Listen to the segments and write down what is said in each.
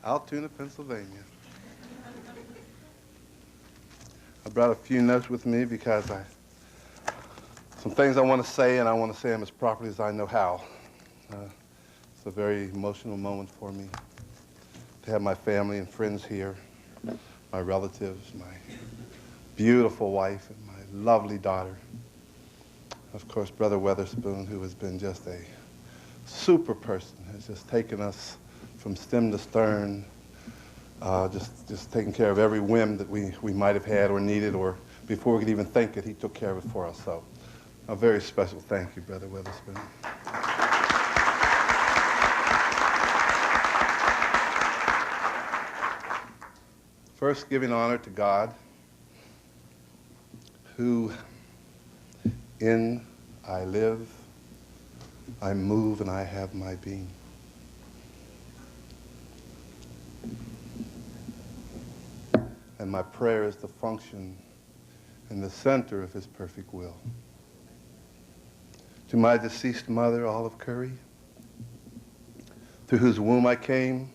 Altoona, Pennsylvania. I brought a few notes with me because some things I want to say, and I want to say them as properly as I know how. It's a very emotional moment for me to have my family and friends here, my relatives, my beautiful wife, and my lovely daughter. Of course, Brother Weatherspoon, who has been just a super person, has just taken us from stem to stern, just taking care of every whim that we might have had or needed, or before we could even think it, he took care of it for us. So a very special thank you, Brother Weatherspoon. First, giving honor to God, who in I live, I move, and I have my being. And my prayer is to function in the center of his perfect will. To my deceased mother, Olive Curry, through whose womb I came,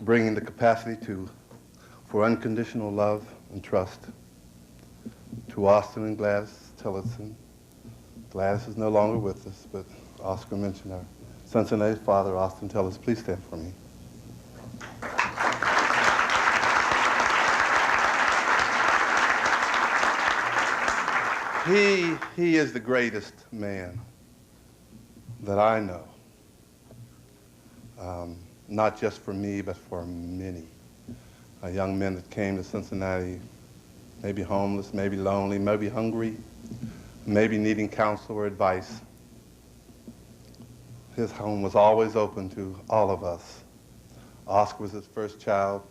bringing the capacity for unconditional love and trust. To Austin and Gladys Tillotson. Gladys is no longer with us, but Oscar mentioned our Cincinnati father, Austin Tillotson. Please stand for me. He is the greatest man that I know. Not just for me, but for many. Young men that came to Cincinnati, maybe homeless, maybe lonely, maybe hungry, maybe needing counsel or advice. His home was always open to all of us. Oscar was his first child,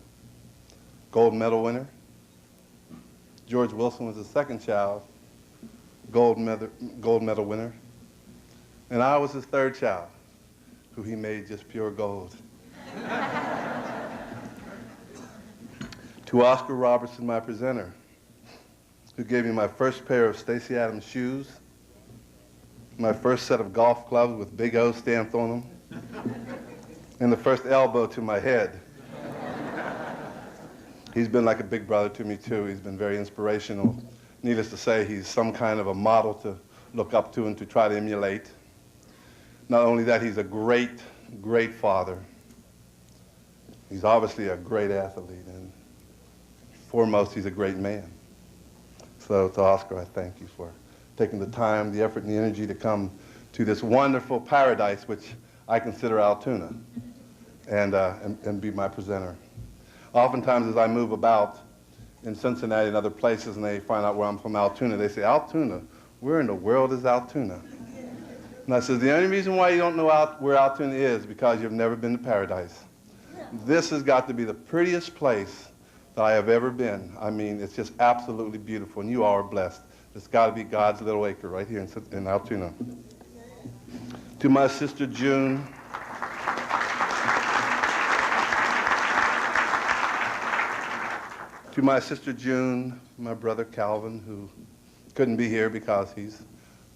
gold medal winner. George Wilson was his second child, gold medal winner. And I was his third child, who he made just pure gold. To Oscar Robertson, my presenter, who gave me my first pair of Stacey Adams shoes, my first set of golf clubs with Big O stamped on them, and the first elbow to my head. He's been like a big brother to me, too. He's been very inspirational. Needless to say, he's some kind of a model to look up to and to try to emulate. Not only that, he's a great, great father. He's obviously a great athlete, and foremost, he's a great man. So to Oscar, I thank you for taking the time, the effort, and the energy to come to this wonderful paradise, which I consider Altoona, and be my presenter. Oftentimes, as I move about in Cincinnati and other places, and they find out where I'm from, Altoona, they say, Altoona, where in the world is Altoona? And I said, the only reason why you don't know where Altoona is because you've never been to paradise. This has got to be the prettiest place that I have ever been. I mean, it's just absolutely beautiful, and you all are blessed. It's got to be God's little acre right here in Altoona. To my sister June, my brother Calvin, who couldn't be here because he's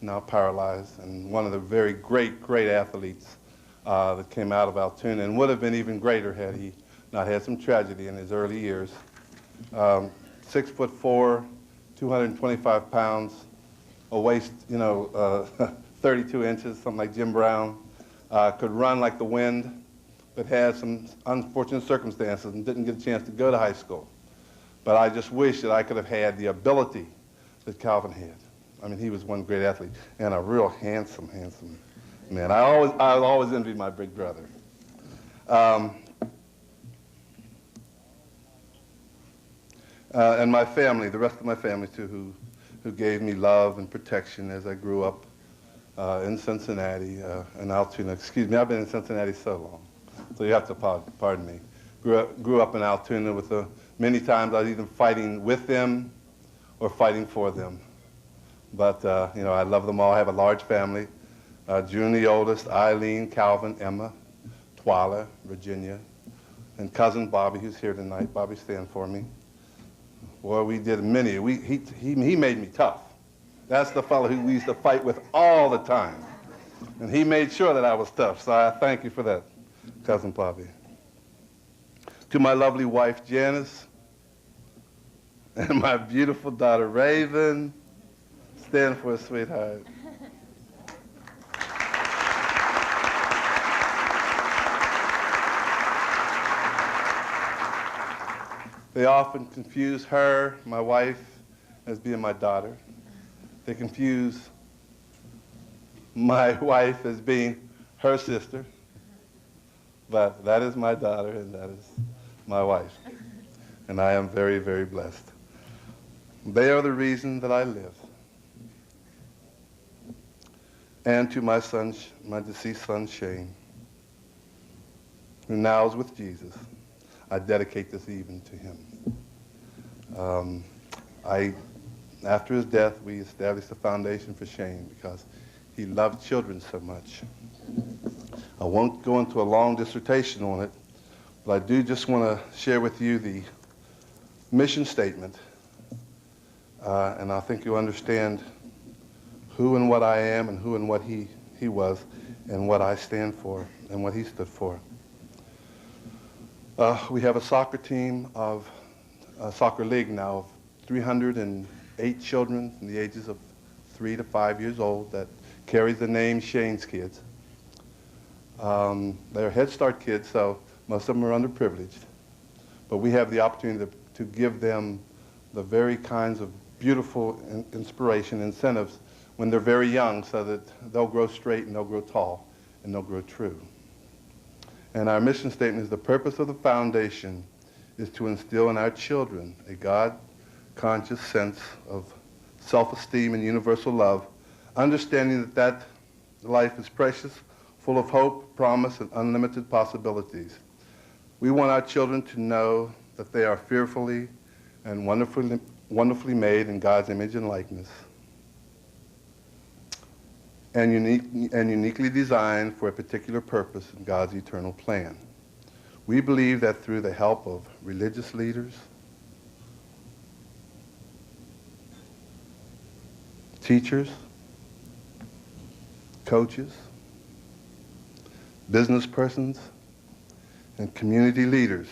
now paralyzed, and one of the very great, great athletes that came out of Altoona, and would have been even greater had he not had some tragedy in his early years. 6'4", 225 pounds, a waist, 32 inches, something like Jim Brown, could run like the wind, but had some unfortunate circumstances and didn't get a chance to go to high school. But I just wish that I could have had the ability that Calvin had. I mean, he was one great athlete and a real handsome, handsome man. I always envied my big brother. And my family, the rest of my family too, who gave me love and protection as I grew up in Cincinnati and Altoona. Excuse me, I've been in Cincinnati so long, so you have to pardon me. Grew up in Altoona with many times I was either fighting with them or fighting for them. But, I love them all. I have a large family. June, the oldest, Eileen, Calvin, Emma, Twyla, Virginia, and cousin Bobby, who's here tonight. Bobby, stand for me. Boy, we did many. He made me tough. That's the fellow who we used to fight with all the time. And he made sure that I was tough, so I thank you for that, cousin Bobby. To my lovely wife, Janice, and my beautiful daughter, Raven. Stand for a sweetheart. They often confuse her, my wife, as being my daughter. They confuse my wife as being her sister. But that is my daughter, and that is my wife. And I am very, very blessed. They are the reason that I live. And to my son, my deceased son, Shane, who now is with Jesus, I dedicate this evening to him. After his death, we established a foundation for Shane because he loved children so much. I won't go into a long dissertation on it, but I do just want to share with you the mission statement, and I think you'll understand who and what I am and who and what he was and what I stand for and what he stood for. We have a soccer team of a soccer league now of 308 children from the ages of 3 to 5 years old that carries the name Shane's Kids. They're Head Start kids, so most of them are underprivileged. But we have the opportunity to give them the very kinds of beautiful inspiration, incentives when they're very young so that they'll grow straight and they'll grow tall and they'll grow true. And our mission statement is the purpose of the foundation is to instill in our children a God-conscious sense of self-esteem and universal love, understanding that life is precious, full of hope, promise, and unlimited possibilities. We want our children to know that they are fearfully and wonderfully made in God's image and likeness, and uniquely designed for a particular purpose in God's eternal plan. We believe that through the help of religious leaders, teachers, coaches, business persons, and community leaders,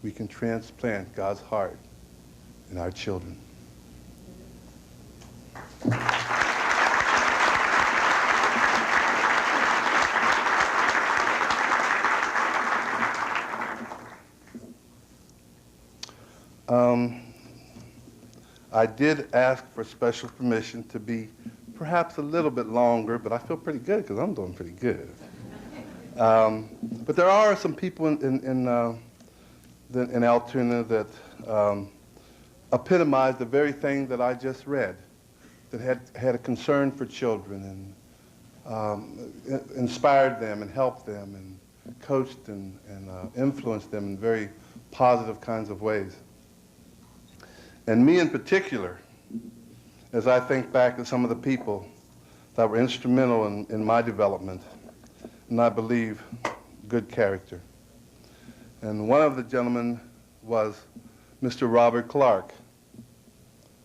we can transplant God's heart in our children. I did ask for special permission to be perhaps a little bit longer, but I feel pretty good because I'm doing pretty good. But there are some people in Altoona that epitomized the very thing that I just read, that had a concern for children and inspired them and helped them and coached and influenced them in very positive kinds of ways. And me in particular, as I think back to some of the people that were instrumental in my development, and I believe good character. And one of the gentlemen was Mr. Robert Clark.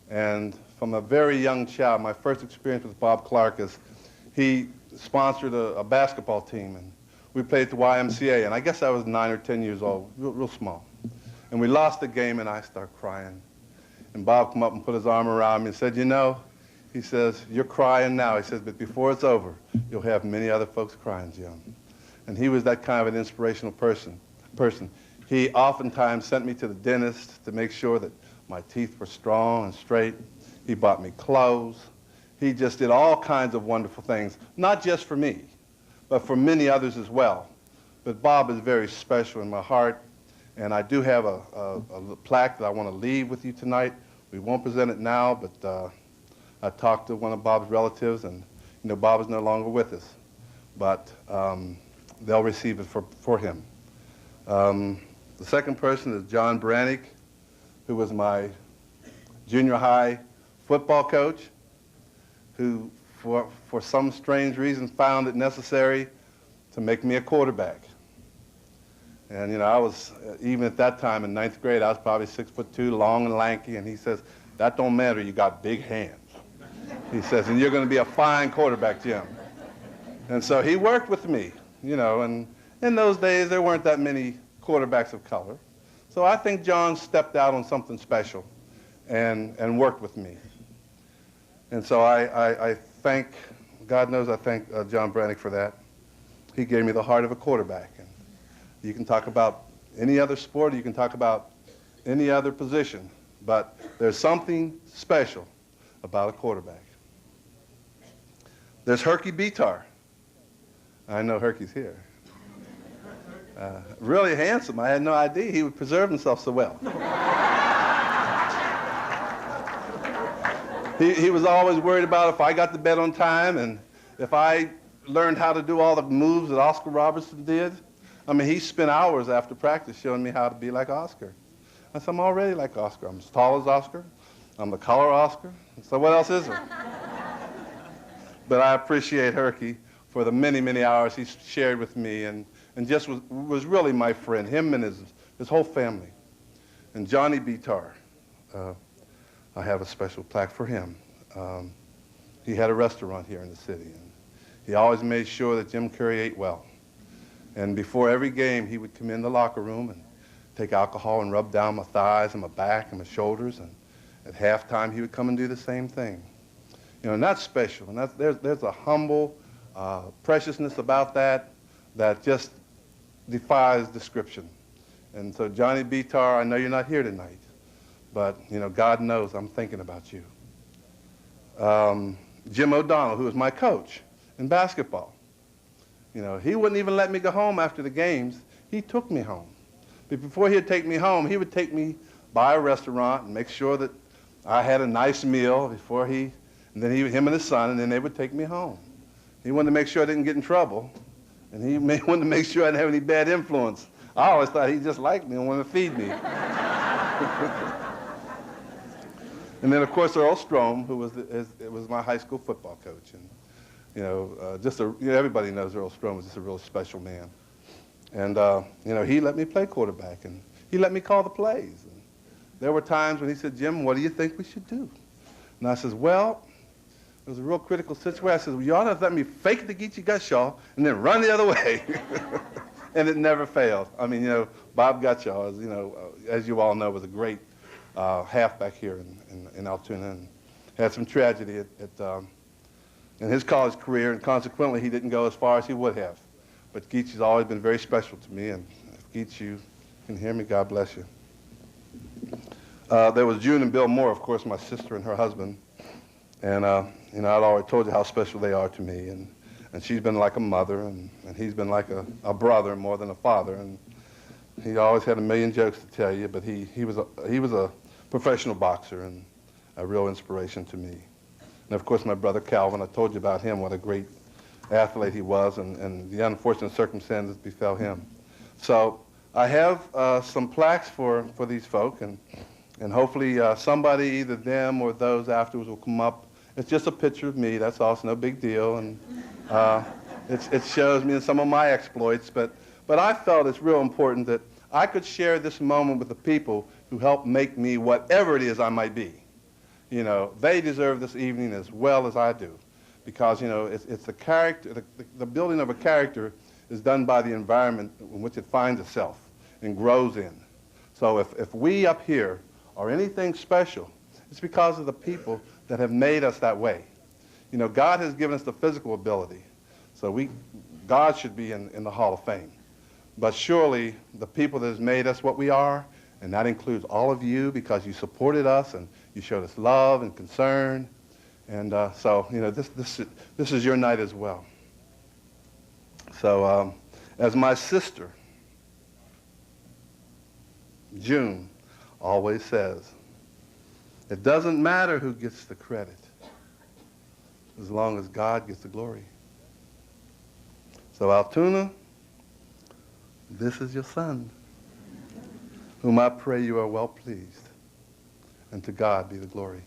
And from a very young child, my first experience with Bob Clark is he sponsored a basketball team, and we played at the YMCA, and I guess I was 9 or 10 years old, real small. And we lost the game, and I started crying. And Bob came up and put his arm around me and said, you know, he says, you're crying now. He says, but before it's over, you'll have many other folks crying, Jim. And he was that kind of an inspirational person. He oftentimes sent me to the dentist to make sure that my teeth were strong and straight. He bought me clothes. He just did all kinds of wonderful things, not just for me, but for many others as well. But Bob is very special in my heart. And I do have a plaque that I want to leave with you tonight. We won't present it now, but I talked to one of Bob's relatives, and you know, Bob is no longer with us. But they'll receive it for him. The second person is John Brannick, who was my junior high football coach, who for some strange reason found it necessary to make me a quarterback. And, you know, I was, even at that time in 9th grade, I was probably 6'2", long and lanky, and he says, that don't matter, you got big hands. He says, and you're going to be a fine quarterback, Jim. And so he worked with me, you know, and in those days, there weren't that many quarterbacks of color. So I think John stepped out on something special and worked with me. And so I thank, God knows I thank John Brannick for that. He gave me the heart of a quarterback. And you can talk about any other sport, you can talk about any other position, but there's something special about a quarterback. There's Herky Bitar. I know Herky's here. Really handsome. I had no idea he would preserve himself so well. He was always worried about if I got to bed on time and if I learned how to do all the moves that Oscar Robertson did. I mean, he spent hours after practice showing me how to be like Oscar. I said, I'm already like Oscar. I'm as tall as Oscar. I'm the color Oscar. So what else is there? But I appreciate Herky for the many, many hours he shared with me and just was really my friend, him and his whole family. And Johnny Bitar, I have a special plaque for him. He had a restaurant here in the city, and he always made sure that Jim Curry ate well. And before every game, he would come in the locker room and take alcohol and rub down my thighs and my back and my shoulders, and at halftime, he would come and do the same thing. You know, and that's special, and there's a humble preciousness about that just defies description. And so Johnny Bitar, I know you're not here tonight, but you know, God knows I'm thinking about you. Jim O'Donnell, who was my coach in basketball. You know, he wouldn't even let me go home after the games. He took me home. But before he'd take me home, he would take me by a restaurant and make sure that I had a nice meal before him and his son, and then they would take me home. He wanted to make sure I didn't get in trouble, and he wanted to make sure I didn't have any bad influence. I always thought he just liked me and wanted to feed me. And then, of course, Earl Strom, who was my high school football coach. And, you know, everybody knows Earl Strom was just a real special man. And, you know, he let me play quarterback, and he let me call the plays. And there were times when he said, Jim, what do you think we should do? And I says, well, it was a real critical situation. I said, well, you ought to let me fake the Geechee Gutshaw and then run the other way. And it never failed. I mean, you know, Bob Gutshaw, you know, as you all know, was a great halfback here in Altoona, and had some tragedy in his college career, and consequently he didn't go as far as he would have. But Geechee's always been very special to me, and if Geechee, you can hear me, God bless you. There was June and Bill Moore, of course, my sister and her husband, and you know, I'd already told you how special they are to me, and she's been like a mother, and he's been like a brother more than a father, and he always had a million jokes to tell you, but he was a professional boxer and a real inspiration to me. And of course, my brother Calvin, I told you about him, what a great athlete he was, and the unfortunate circumstances befell him. So I have some plaques for these folk, and hopefully somebody, either them or those afterwards, will come up. It's just a picture of me, that's all, it's no big deal, and it shows me some of my exploits, but I felt it's real important that I could share this moment with the people who helped make me whatever it is I might be. You know, they deserve this evening as well as I do, because, you know, it's the character, the building of a character is done by the environment in which it finds itself and grows in. So if we up here are anything special, it's because of the people that have made us that way. You know, God has given us the physical ability, so God should be in the Hall of Fame. But surely the people that has made us what we are, and that includes all of you, because you supported us and you showed us love and concern, and so, you know, this is your night as well. So as my sister, June, always says, it doesn't matter who gets the credit, as long as God gets the glory. So Altoona, this is your son, whom I pray you are well pleased, and to God be the glory.